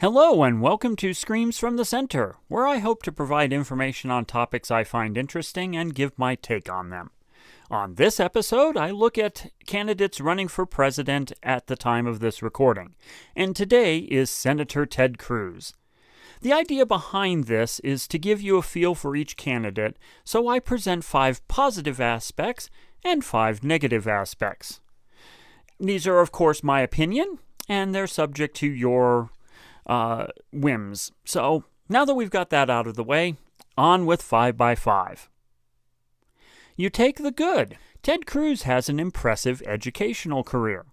Hello and welcome to Screams from the Center, where I hope to provide information on topics I find interesting and give my take on them. On this episode, I look at candidates running for president at the time of this recording, and today is Senator Ted Cruz. The idea behind this is to give you a feel for each candidate, so I present 5 positive aspects and 5 negative aspects. These are, of course, my opinion, and they're subject to your whims. So now that we've got that out of the way, on with 5x5. You take the good. Ted Cruz has an impressive educational career.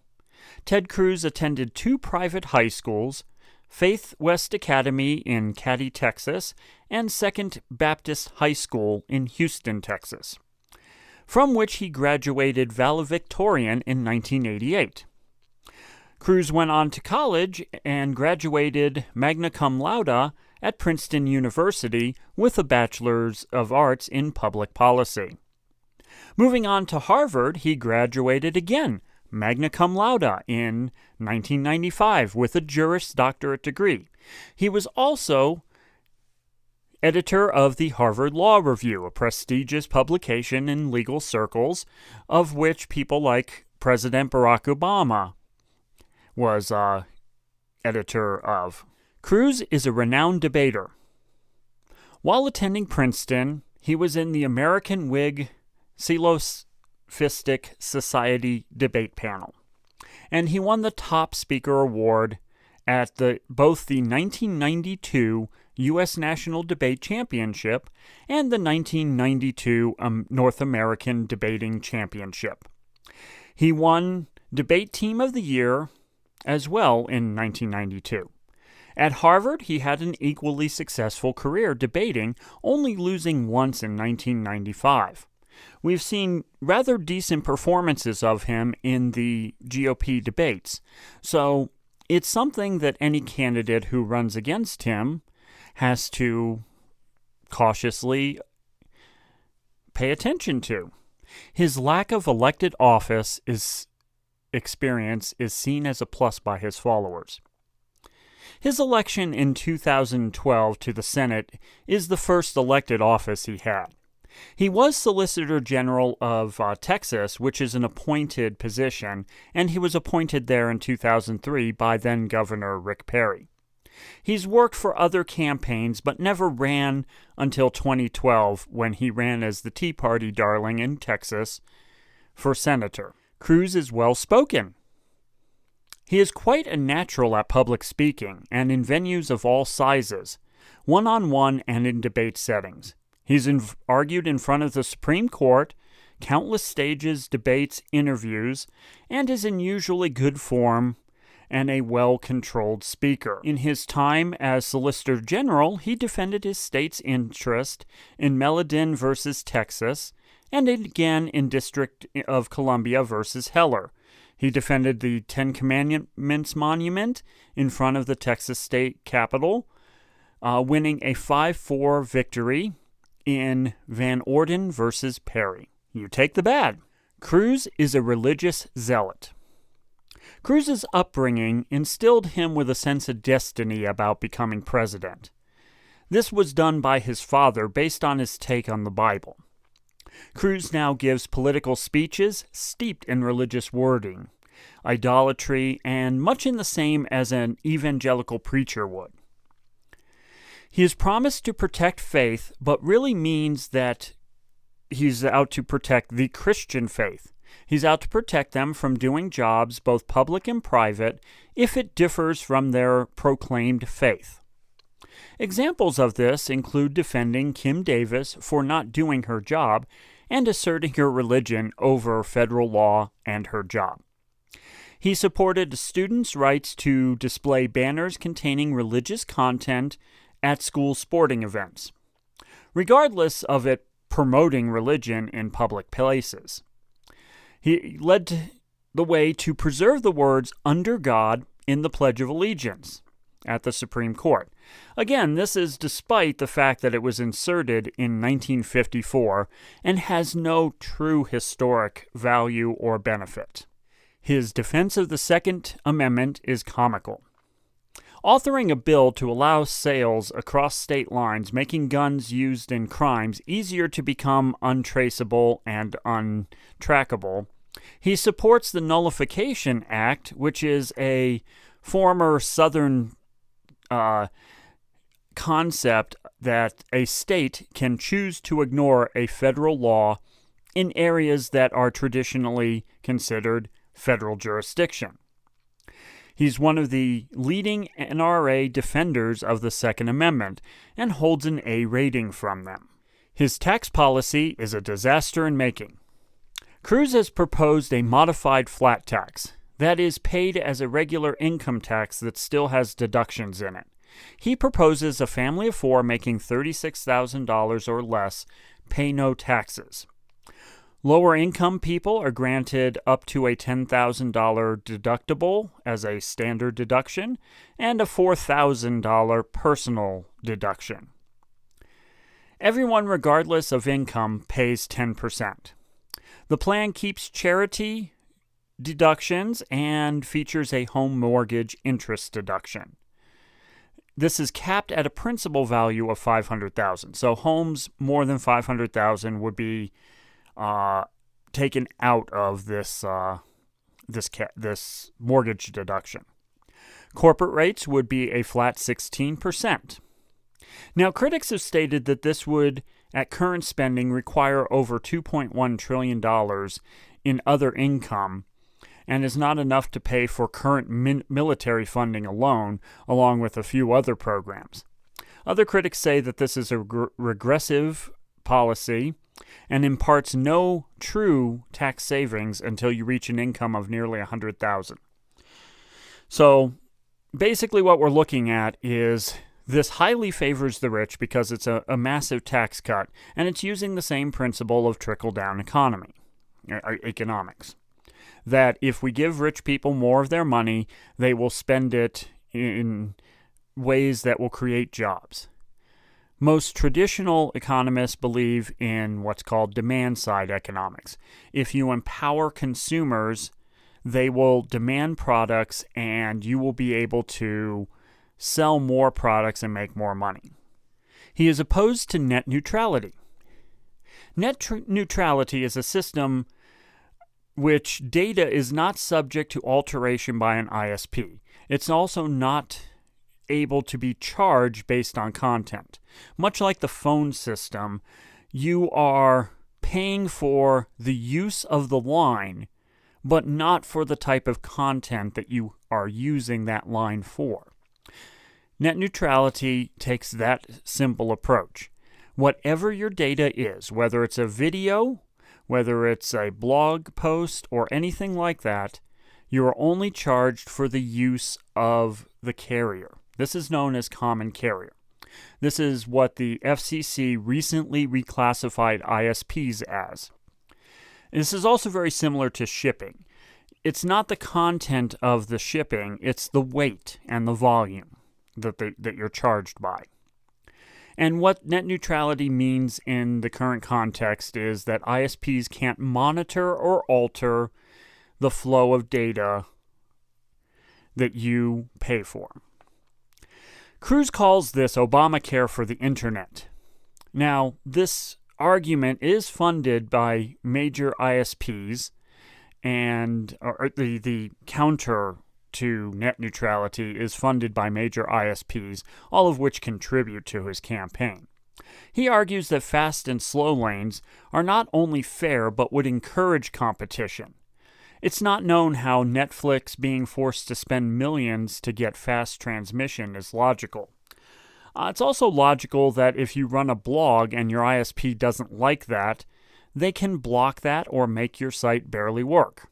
Ted Cruz attended 2 private high schools, Faith West Academy in Katy, Texas, and Second Baptist High School in Houston, Texas, from which he graduated valedictorian in 1988. Cruz went on to college and graduated magna cum laude at Princeton University with a Bachelor's of Arts in Public Policy. Moving on to Harvard, he graduated again, magna cum laude, in 1995 with a Juris Doctorate degree. He was also editor of the Harvard Law Review, a prestigious publication in legal circles, of which people like President Barack Obama was editor of. Cruz is a renowned debater. While attending Princeton, he was in the American Whig Philosophistic Society debate panel, and he won the top speaker award at both the 1992 U.S. National Debate Championship and the 1992 North American Debating Championship. He won Debate Team of the Year as well in 1992. At Harvard, he had an equally successful career debating, only losing once in 1995. We've seen rather decent performances of him in the GOP debates, so it's something that any candidate who runs against him has to cautiously pay attention to. His lack of elected office experience is seen as a plus by his followers. His election in 2012 to the Senate is the first elected office he had. He was Solicitor General of Texas, which is an appointed position, and he was appointed there in 2003 by then-Governor Rick Perry. He's worked for other campaigns, but never ran until 2012, when he ran as the Tea Party darling in Texas for senator. Cruz is well-spoken. He is quite a natural at public speaking and in venues of all sizes, one-on-one and in debate settings. He's argued in front of the Supreme Court, countless stages, debates, interviews, and is in usually good form and a well-controlled speaker. In his time as Solicitor General, he defended his state's interest in Meladin versus Texas, and again in District of Columbia versus Heller. He defended the Ten Commandments Monument in front of the Texas State Capitol, winning a 5-4 victory in Van Orden versus Perry. You take the bad. Cruz is a religious zealot. Cruz's upbringing instilled him with a sense of destiny about becoming president. This was done by his father based on his take on the Bible. Cruz now gives political speeches steeped in religious wording, idolatry, and much in the same as an evangelical preacher would. He has promised to protect faith, but really means that he's out to protect the Christian faith. He's out to protect them from doing jobs, both public and private, if it differs from their proclaimed faith. Examples of this include defending Kim Davis for not doing her job and asserting her religion over federal law and her job. He supported students' rights to display banners containing religious content at school sporting events, regardless of it promoting religion in public places. He led the way to preserve the words "under God" in the Pledge of Allegiance at the Supreme Court. Again, this is despite the fact that it was inserted in 1954 and has no true historic value or benefit. His defense of the Second Amendment is comical. authoring a bill to allow sales across state lines, making guns used in crimes easier to become untraceable and untrackable. He supports the Nullification Act, which is a former Southern concept that a state can choose to ignore a federal law in areas that are traditionally considered federal jurisdiction. He's one of the leading NRA defenders of the Second Amendment and holds an A rating from them. His tax policy is a disaster in making. Cruz has proposed a modified flat tax, that is paid as a regular income tax that still has deductions in it. He proposes a family of four making $36,000 or less pay no taxes. Lower income people are granted up to a $10,000 deductible as a standard deduction and a $4,000 personal deduction. Everyone, regardless of income, pays 10%. The plan keeps charity deductions and features a home mortgage interest deduction. This is capped at a principal value of $500,000. So homes more than $500,000 would be taken out of this mortgage deduction. Corporate rates would be a flat 16%. Now, critics have stated that this would, at current spending, require over $2.1 trillion in other income and is not enough to pay for current military funding alone, along with a few other programs. Other critics say that this is a regressive policy and imparts no true tax savings until you reach an income of nearly $100,000. So basically what we're looking at is this highly favors the rich because it's a massive tax cut, and it's using the same principle of trickle-down economics. That if we give rich people more of their money, they will spend it in ways that will create jobs. Most traditional economists believe in what's called demand-side economics. If you empower consumers, they will demand products and you will be able to sell more products and make more money. He is opposed to net neutrality. Net neutrality is a system which data is not subject to alteration by an ISP. It's also not able to be charged based on content. Much like the phone system, you are paying for the use of the line, but not for the type of content that you are using that line for. Net neutrality takes that simple approach. Whatever your data is, whether it's a video, whether it's a blog post, or anything like that, you are only charged for the use of the carrier. This is known as common carrier. This is what the FCC recently reclassified ISPs as. This is also very similar to shipping. It's not the content of the shipping, it's the weight and the volume that you're charged by. And what net neutrality means in the current context is that ISPs can't monitor or alter the flow of data that you pay for. Cruz calls this Obamacare for the Internet. Now, this argument is funded by major ISPs, and the counter to net neutrality is funded by major ISPs, all of which contribute to his campaign. He argues that fast and slow lanes are not only fair but would encourage competition. It's not known how Netflix being forced to spend millions to get fast transmission is logical. It's also logical that if you run a blog and your ISP doesn't like that, they can block that or make your site barely work.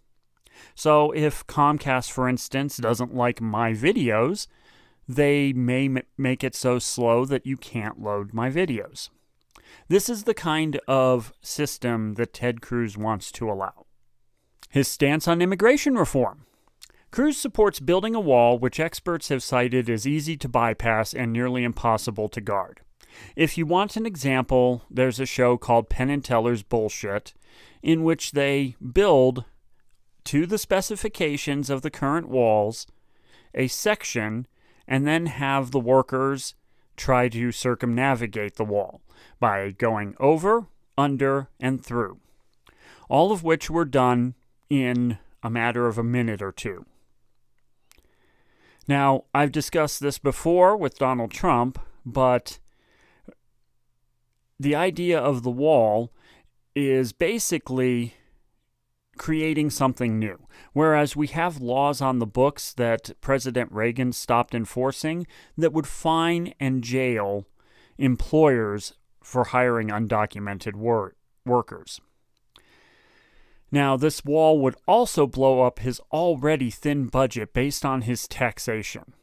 So if Comcast, for instance, doesn't like my videos, they may make it so slow that you can't load my videos. This is the kind of system that Ted Cruz wants to allow. His stance on immigration reform. Cruz supports building a wall which experts have cited as easy to bypass and nearly impossible to guard. If you want an example, there's a show called Penn and Teller's Bullshit, in which they build, to the specifications of the current walls, a section and then have the workers try to circumnavigate the wall by going over, under, and through, all of which were done in a matter of a minute or two. Now, I've discussed this before with Donald Trump, but the idea of the wall is basically creating something new. Whereas we have laws on the books that President Reagan stopped enforcing that would fine and jail employers for hiring undocumented workers. Now, this wall would also blow up his already thin budget based on his taxation.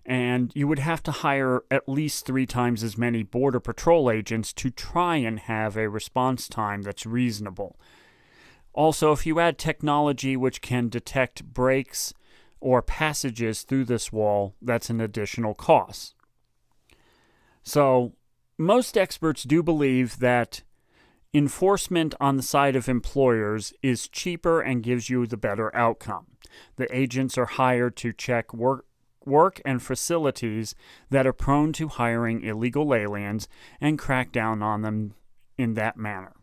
And you would have to hire at least 3 times as many Border Patrol agents to try and have a response time that's reasonable. Also, if you add technology which can detect breaks or passages through this wall, that's an additional cost. So, most experts do believe that enforcement on the side of employers is cheaper and gives you the better outcome. The agents are hired to check work and facilities that are prone to hiring illegal aliens and crack down on them in that manner.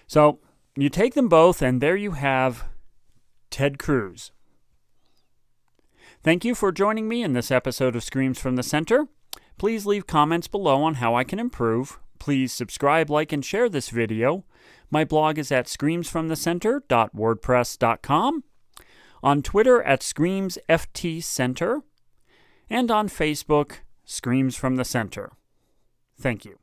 So, you take them both, and there you have Ted Cruz. Thank you for joining me in this episode of Screams from the Center. Please leave comments below on how I can improve. Please subscribe, like, and share this video. My blog is at screamsfromthecenter.wordpress.com, on Twitter at ScreamsFTCenter, and on Facebook, Screams from the Center. Thank you.